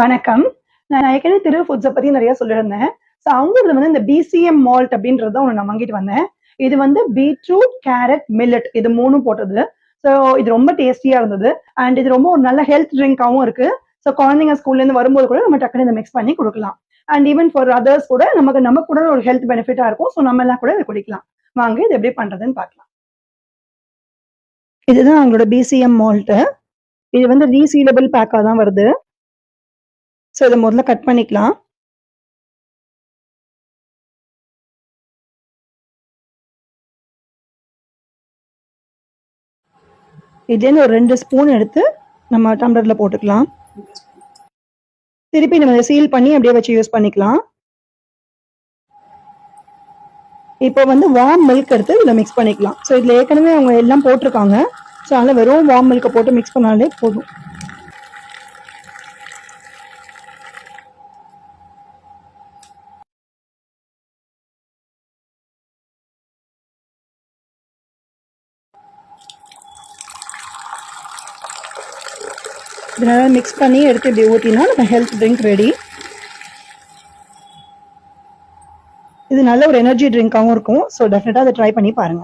வணக்கம். நான் ஏற்கனவே திரு ஃபுட்ஸ பத்தி நெறைய சொல்லியிருந்தேன். ஸோ அவங்களது வந்து இந்த பிசிஎம் மால்ட் அப்படின்றது தான் ஒண்ணு நான் வாங்கிட்டு வந்தேன். இது வந்து பீட்ரூட், கேரட், மில்லட் இது 3ம் போட்டது. ஸோ இது ரொம்ப டேஸ்டியா இருந்தது. அண்ட் இது ரொம்ப ஒரு நல்ல ஹெல்த் ட்ரிங்காவும் இருக்கு. ஸோ குழந்தைங்க ஸ்கூல்லேருந்து வரும்போது கூட நம்ம டக்குனு இத மிக்ஸ் பண்ணி குடுக்கலாம். அண்ட் ஈவன் ஃபார் அதர்ஸ் கூட நமக்கு கூட ஒரு ஹெல்த் பெனிஃபிட்டா இருக்கும். ஸோ நம்ம எல்லாம் கூட இத குடிக்கலாம். வாங்க இது எப்படி பண்றதுன்னு பார்க்கலாம். இதுதான் அவங்களோட பிசிஎம் மால்ட். இது வந்து ரீசீலபிள் பேக்கா தான் வருது. ஸோ இத முதல்ல கட் பண்ணிக்கலாம். இதுலேருந்து ஒரு 2 ஸ்பூன் எடுத்து நம்ம டம்ளர்ல போட்டுக்கலாம். திருப்பி நம்ம இத சீல் பண்ணி அப்படியே வச்சு யூஸ் பண்ணிக்கலாம். இப்போ வந்து வார்ம் மில்க் எடுத்து இதில மிக்ஸ் பண்ணிக்கலாம். ஸோ இதில ஏற்கனவே அவங்க எல்லாம் போட்டிருக்காங்க. ஸோ அதனால வெறும் வார்ம் மில்க்க போட்டு மிக்ஸ் பண்ணாலே போதும். இத நல்லா மிக்ஸ் பண்ணி எடுத்து இப்படி ஊத்தினா நம்ம ஹெல்த் ட்ரிங்க் ரெடி. இது நல்ல ஒரு எனர்ஜி ட்ரிங்காவும் இருக்கும். ஸோ டெஃபினட்டா அத ட்ரை பண்ணி பாருங்க.